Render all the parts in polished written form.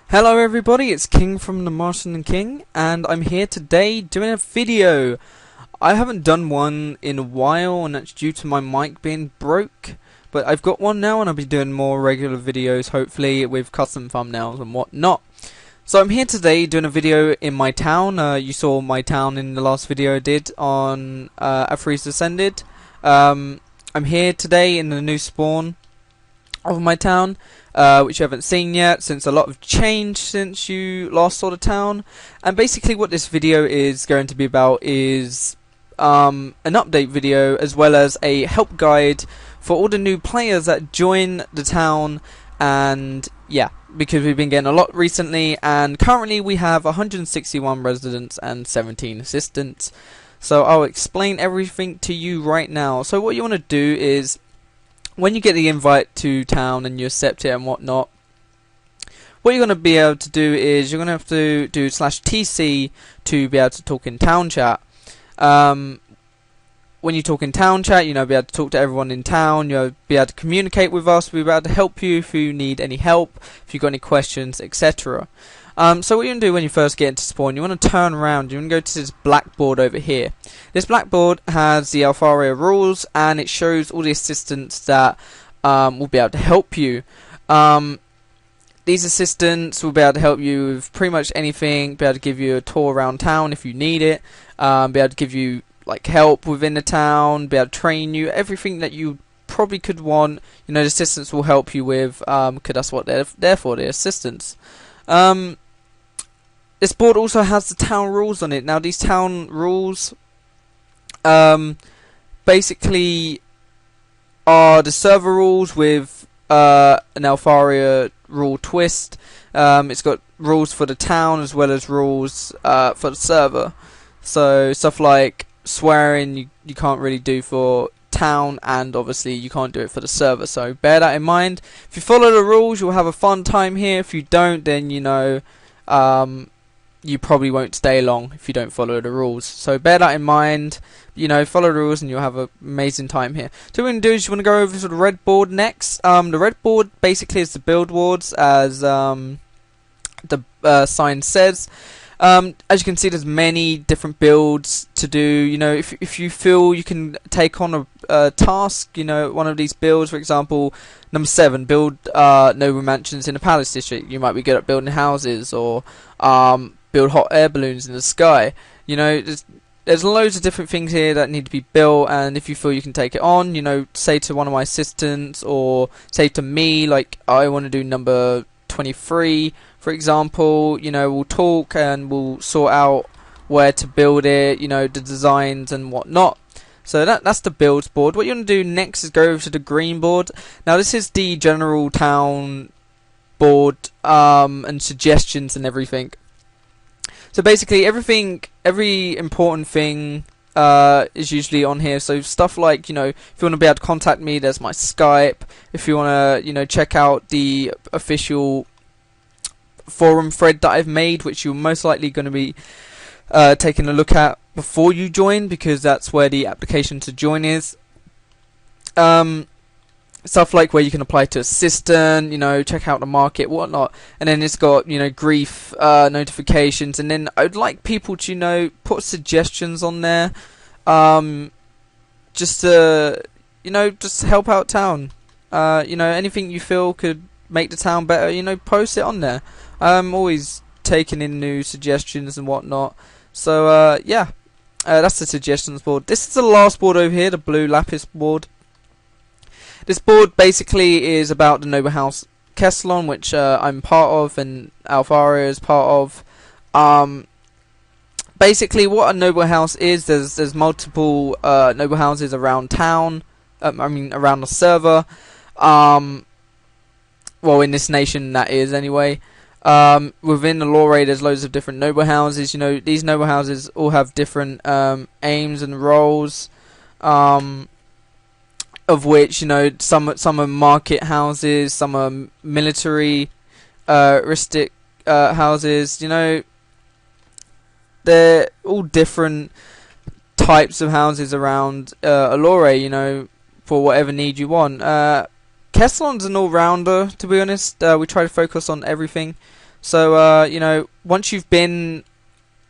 Hello everybody, it's King from TheMasterAndTheKing, and I'm here today doing a video. I haven't done one in a while, and that's due to my mic being broke, but I've got one now and I'll be doing more regular videos, hopefully with custom thumbnails and whatnot. So I'm here today doing a video in my town. You saw my town in the last video I did on Altharia Ascended. I'm here today in the new spawn of my town, which you haven't seen yet, since a lot have changed since you last saw the town. And basically what this video is going to be about is an update video, as well as a help guide for all the new players that join the town. And yeah, because we've been getting a lot recently, and currently we have 161 residents and 17 assistants. So I'll explain everything to you right now. So what you want to do is, when you get the invite to town and you accept it and whatnot, what you're going to be able to do is you're going to have to do /TC to be able to talk in town chat. When you talk in town chat, be able to talk to everyone in town, you'll be able to communicate with us, we'll be able to help you if you need any help, if you've got any questions, etc. So what you want to do when you first get into spawn, you want to turn around, you want to go to this blackboard over here. This blackboard has the Altharia rules, and it shows all the assistants that will be able to help you. These assistants will be able to help you with pretty much anything, be able to give you a tour around town if you need it, be able to give you like help within the town, be able to train you, everything that you probably could want. The assistants will help you with, because that's what they're there for, the assistants. This board also has the town rules on it. Now these town rules basically are the server rules with an Altharia rule twist. It's got rules for the town as well as rules for the server. So stuff like swearing you can't really do for town, and obviously you can't do it for the server. So bear that in mind. If you follow the rules, you'll have a fun time here. If you don't, then you probably won't stay long if you don't follow the rules. So bear that in mind. Follow the rules and you'll have an amazing time here. So what we're going to do is you want to go over to the red board next. The red board basically is the build boards, as the sign says. As you can see, there's many different builds to do. If you feel you can take on a task, one of these builds, for example, number 7, build noble mansions in the palace district. You might be good at building houses, or build hot air balloons in the sky. There's loads of different things here that need to be built, and if you feel you can take it on, say to one of my assistants, or say to me, like I want to do number 23, for example. We'll talk and we'll sort out where to build it, the designs and whatnot. So that's the builds board. What you want to do next is go over to the green board. Now this is the general town board, and suggestions and everything. So basically every important thing is usually on here. So stuff like, if you want to be able to contact me, there's my Skype. If you want to, check out the official forum thread that I've made, which you're most likely going to be taking a look at before you join, because that's where the application to join is. Stuff like where you can apply to assistant, check out the market, whatnot. And then it's got, grief notifications. And then I'd like people to, put suggestions on there, just to, just help out town. Anything you feel could make the town better, post it on there. I'm always taking in new suggestions and whatnot. So yeah, that's the suggestions board. This is the last board over here, the blue lapis board. This board basically is about the noble house Kesslon, which I'm part of, and Altharia is part of. Basically, what a noble house is, there's multiple noble houses around town. Around the server. Well, in this nation, that is anyway. Within the Altharia, there's loads of different noble houses. These noble houses all have different aims and roles. Of which, some are market houses, some are military ristic houses. They're all different types of houses around Altharia, for whatever need you want. Kesslon's an all-rounder, to be honest. We try to focus on everything. So you know, once you've been,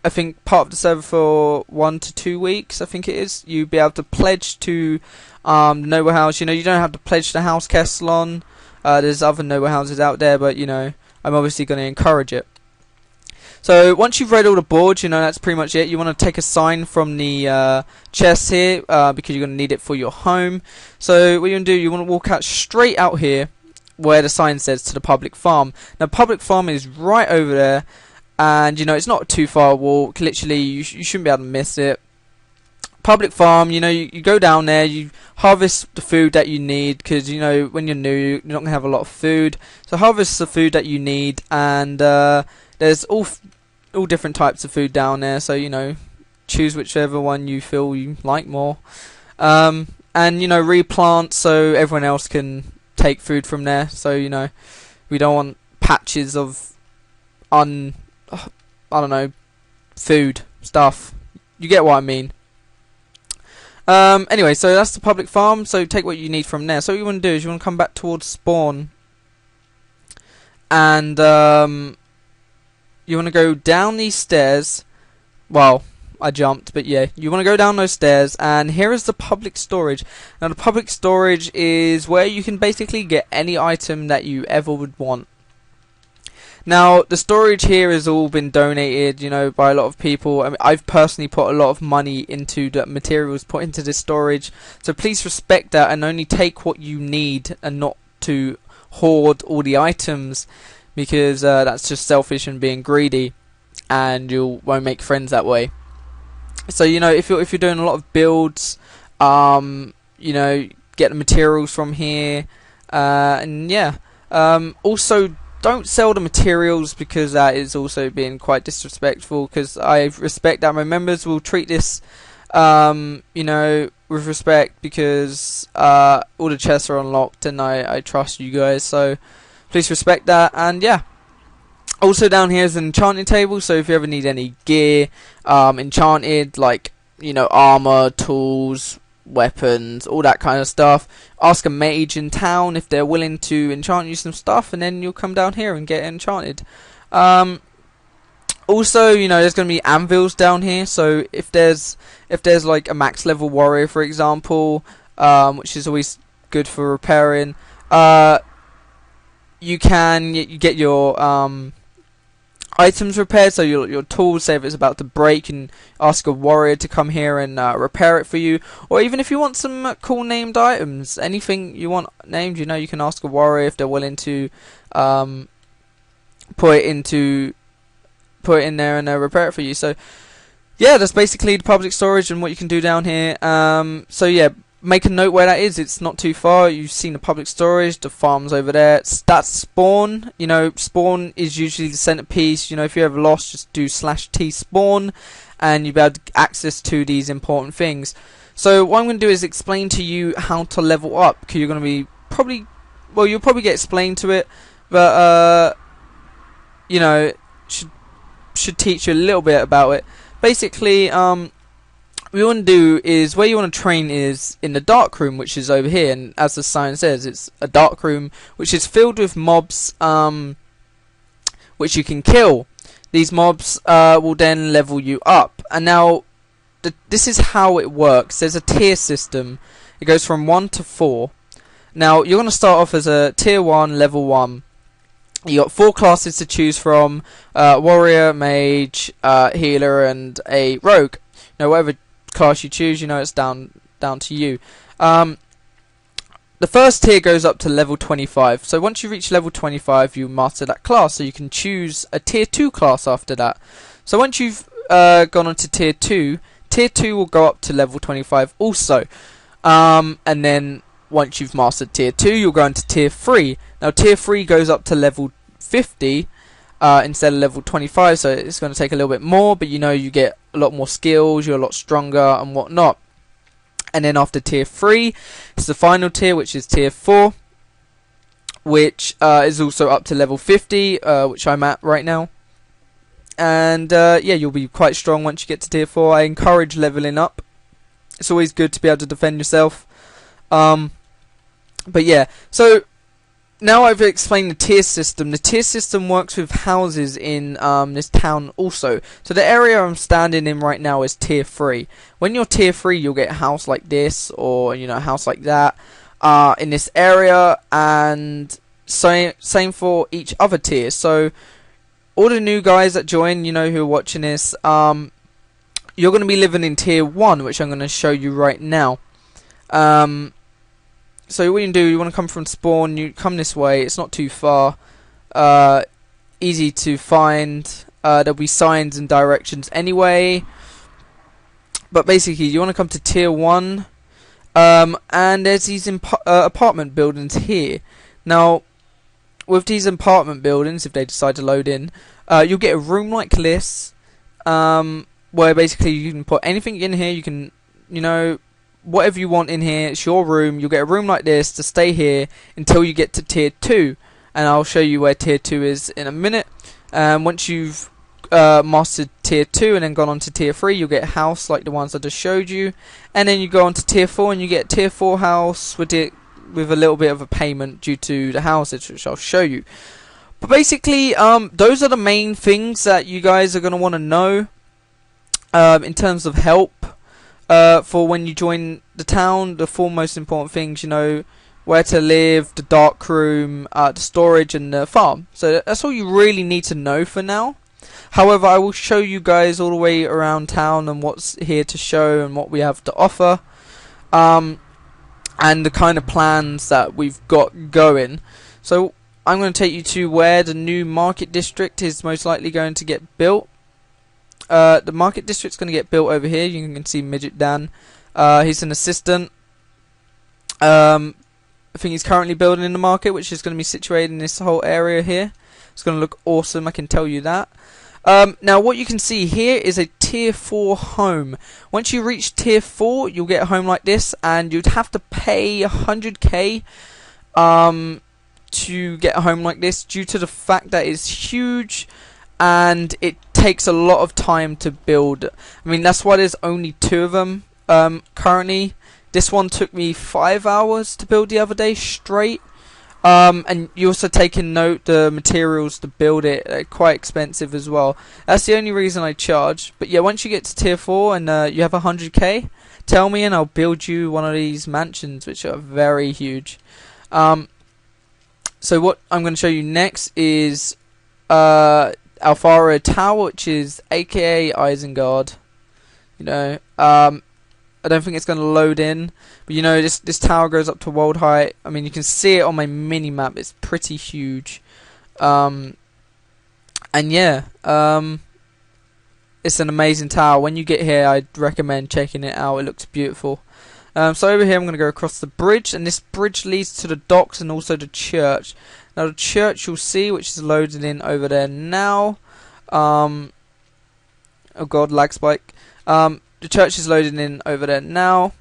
I think, part of the server for 1 to 2 weeks, I think it is, you'll be able to pledge to Noble House. You know, you don't have to pledge to House Kesslon. There's other Noble Houses out there, but you know, I'm obviously going to encourage it. So once you've read all the boards, you know, that's pretty much it. You want to take a sign from the chest here, because you're going to need it for your home. So what you're going to do, you want to walk out straight out here where the sign says to the public farm. Now, public farm is right over there, and you know, it's not too far a walk. Literally, you shouldn't be able to miss it. Public farm, you know, you go down there, you harvest the food that you need, because you know, when you're new, you're not going to have a lot of food. So harvest the food that you need, and there's all different types of food down there, so you know, choose whichever one you feel you like more. And you know, replant so everyone else can take food from there. So you know, we don't want patches of I don't know, food stuff. You get what I mean. Anyway, so that's the public farm. So take what you need from there. So what you want to do is you want to come back towards spawn, and you want to go down these stairs. Well, I jumped, but yeah, you want to go down those stairs, and here is the public storage. Now, the public storage is where you can basically get any item that you ever would want. Now, the storage here has all been donated, you know, by a lot of people. I mean, I've personally put a lot of money into the materials put into this storage, so please respect that and only take what you need and not to hoard all the items, because that's just selfish and being greedy, and you won't make friends that way. So you know, if you're doing a lot of builds, you know, get the materials from here, and yeah. Also, don't sell the materials, because that is also being quite disrespectful, because I respect that my members will treat this you know, with respect, because all the chests are unlocked and I trust you guys, so please respect that. And yeah, also down here is an enchanting table, so if you ever need any gear enchanted, like, you know, armor, tools, weapons, all that kind of stuff, ask a mage in town if they're willing to enchant you some stuff, and then you'll come down here and get it enchanted. Also, you know, there's going to be anvils down here, so if there's like a max level warrior, for example, which is always good for repairing, you get your items repaired, so your tools, say if it's about to break, and ask a warrior to come here and repair it for you. Or even if you want some cool named items, anything you want named, you know, you can ask a warrior if they're willing to put it in there and repair it for you. So yeah, that's basically the public storage and what you can do down here. So yeah, make a note where that is. It's not too far. You've seen the public storage, the farms over there. That's spawn. You know, spawn is usually the centerpiece. You know, if you're ever lost, just do /t spawn, and you'll be able to access to these important things. So what I'm going to do is explain to you how to level up, because you're going to be you'll probably get explained to it, but you know, should teach you a little bit about it. Basically, what you want to do is, where you want to train is in the dark room, which is over here, and as the sign says, it's a dark room which is filled with mobs which you can kill. These mobs will then level you up, and now this is how it works. There's a tier system. It goes from 1 to 4. Now you're going to start off as a tier 1, level 1. You got 4 classes to choose from: warrior, mage, healer, and a rogue. Now whatever class you choose, you know, it's down to you. The first tier goes up to level 25. So once you reach level 25, you master that class, so you can choose a tier 2 class after that. So once you've gone on to tier 2, tier 2 will go up to level 25 also. And then once you've mastered tier 2, you'll go into tier 3. Now tier 3 goes up to level 50 instead of level 25, so it's going to take a little bit more, but you know, you get a lot more skills, you're a lot stronger and whatnot. And then after tier 3, it's the final tier, which is tier 4, which is also up to level 50, which I'm at right now. And yeah, you'll be quite strong once you get to tier 4. I encourage leveling up. It's always good to be able to defend yourself. But yeah, so now I've explained the tier system. The tier system works with houses in this town also. So the area I'm standing in right now is tier 3. When you're tier 3, you'll get a house like this, or a house like that in this area, and same for each other tier. So all the new guys that join, who are watching this, you're going to be living in tier 1, which I'm going to show you right now. So what you do, you want to come from spawn, you come this way, it's not too far, easy to find, there'll be signs and directions anyway, but basically you want to come to tier 1, and there's these apartment buildings here. Now, with these apartment buildings, if they decide to load in, you'll get a room like this, where basically you can put anything in here, you can, whatever you want in here, it's your room. You'll get a room like this to stay here until you get to tier 2, and I'll show you where tier 2 is in a minute. Once you've mastered tier 2 and then gone on to tier 3, you'll get a house like the ones I just showed you, and then you go on to tier 4 and you get a tier 4 house with a little bit of a payment due to the houses, which I'll show you. But basically, those are the main things that you guys are going to want to know in terms of help. For when you join the town, the 4 most important things, where to live, the dark room, the storage, and the farm. So that's all you really need to know for now. However, I will show you guys all the way around town and what's here to show and what we have to offer, and the kind of plans that we've got going. So I'm going to take you to where the new market district is most likely going to get built. The market district's going to get built over here. You can see Midget Dan. He's an assistant. I think he's currently building in the market, which is going to be situated in this whole area here. It's going to look awesome, I can tell you that. Now, what you can see here is a tier 4 home. Once you reach tier 4, you'll get a home like this, and you'd have to pay 100k to get a home like this, due to the fact that it's huge and it takes a lot of time to build. I mean, that's why there's only 2 of them currently. This one took me 5 hours to build the other day straight. And you also take in note the materials to build it, they're quite expensive as well. That's the only reason I charge. But yeah, once you get to tier 4 and you have 100k, tell me and I'll build you one of these mansions, which are very huge. So what I'm going to show you next is Altharia Tower, which is aka Isengard. I don't think it's going to load in, but this tower goes up to world height. I mean, you can see it on my mini map. It's pretty huge, and yeah, it's an amazing tower. When you get here, I'd recommend checking it out. It looks beautiful. So over here, I'm going to go across the bridge, and this bridge leads to the docks and also the church. Now the church you'll see, which is loaded in over there now. Oh god, lag spike. The church is loading in over there now.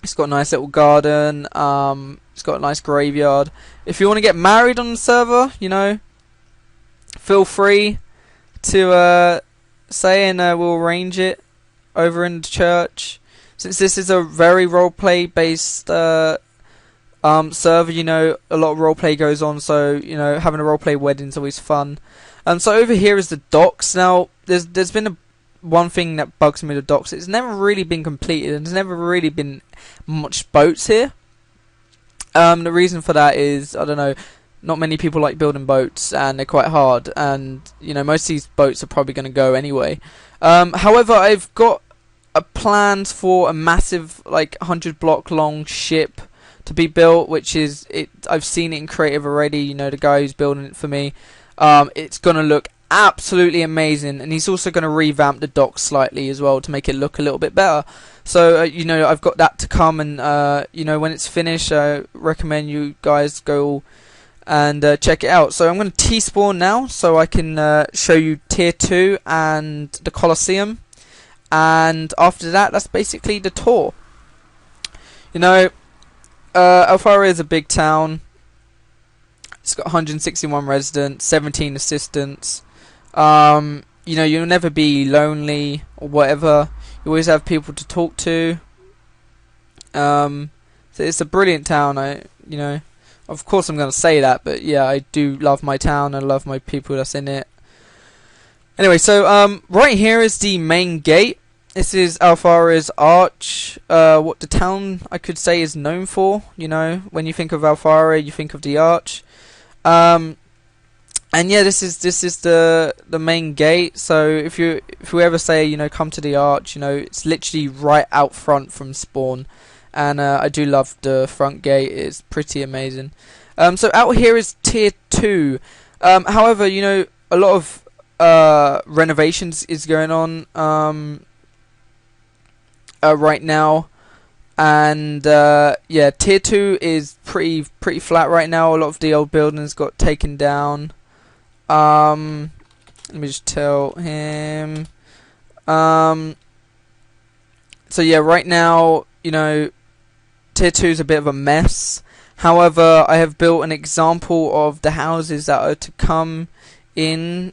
It's got a nice little garden. It's got a nice graveyard. If you want to get married on the server, feel free to say, and we'll arrange it over in the church. Since this is a very roleplay based server, a lot of roleplay goes on, so having a roleplay wedding is always fun. So over here is the docks. Now there's been one thing that bugs me with the docks. It's never really been completed, and there's never really been much boats here. The reason for that is, I don't know, not many people like building boats, and they're quite hard, and most of these boats are probably going to go anyway. However, I've got plans for a massive, like 100 block long ship to be built, which is I've seen it in creative already. The guy who's building it for me. It's going to look absolutely amazing, and he's also going to revamp the dock slightly as well to make it look a little bit better. So I've got that to come, and when it's finished, I recommend you guys go and check it out. So I'm going to T-spawn now so I can show you tier 2 and the Colosseum, and after that, that's basically the tour. Altharia is a big town. It's got 161 residents, 17 assistants. You'll never be lonely or whatever. You always have people to talk to. So it's a brilliant town. Of course I'm going to say that, but yeah, I do love my town. I love my people that's in it. Anyway, so right here is the main gate. This is Altharia's arch. What the town, I could say, is known for. You know, when you think of Altharia, you think of the arch. And yeah, this is the main gate. So if you ever say, you know, come to the arch, you know, it's literally right out front from spawn. And I do love the front gate. It's pretty amazing. So out here is tier 2. However, you know, a lot of renovations is going on right now, and yeah, tier 2 is pretty flat right now. A lot of the old buildings got taken down. Let me just tell him. So yeah, right now, you know, tier 2 is a bit of a mess. However, I have built an example of the houses that are to come in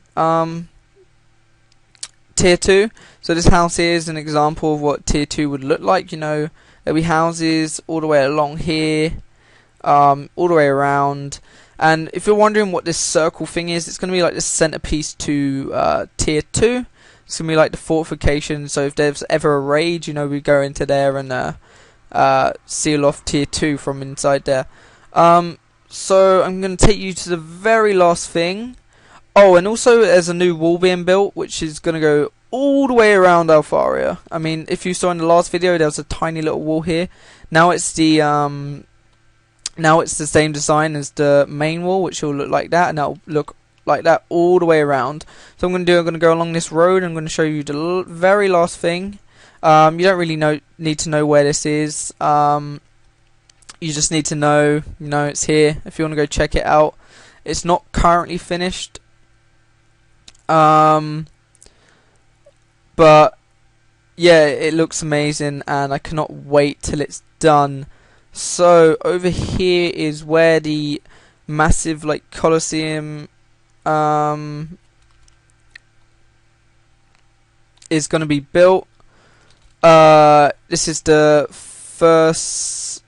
tier 2. So this house here is an example of what tier 2 would look like. You know, there'll be houses all the way along here, all the way around. And if you're wondering what this circle thing is, it's going to be like the centerpiece to tier 2. It's going to be like the fortification. So if there's ever a raid, you know, we go into there and seal off tier 2 from inside there. So I'm going to take you to the very last thing. Oh, and also there's a new wall being built, which is going to go all the way around Altharia. I mean, if you saw in the last video, there was a tiny little wall here. Now it's the same design as the main wall, which will look like that, and that'll look like that all the way around. So I'm going to go along this road. I'm going to show you the very last thing. You don't really need to know where this is. You just need to know, you know, it's here. If you want to go check it out, it's not currently finished. But yeah, it looks amazing, and I cannot wait till it's done. So over here is where the massive like Colosseum is going to be built. This is the first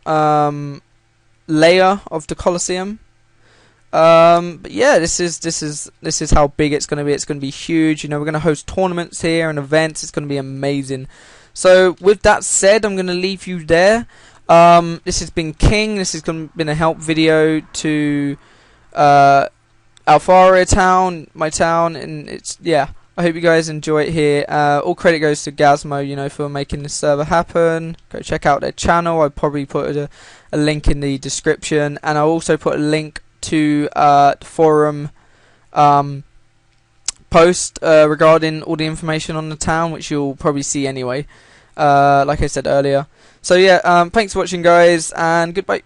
layer of the Colosseum. But yeah, this is how big it's going to be. It's going to be huge. You know, we're going to host tournaments here and events. It's going to be amazing. So with that said, I'm going to leave you there. This has been King. This has been a help video to Altharia town, my town, and it's, yeah, I hope you guys enjoy it here. All credit goes to Gazmo, you know, for making this server happen. Go check out their channel. I'll probably put a link in the description, and I'll also put a link to the forum post regarding all the information on the town, which you'll probably see anyway, like I said earlier. So yeah, thanks for watching, guys, and goodbye.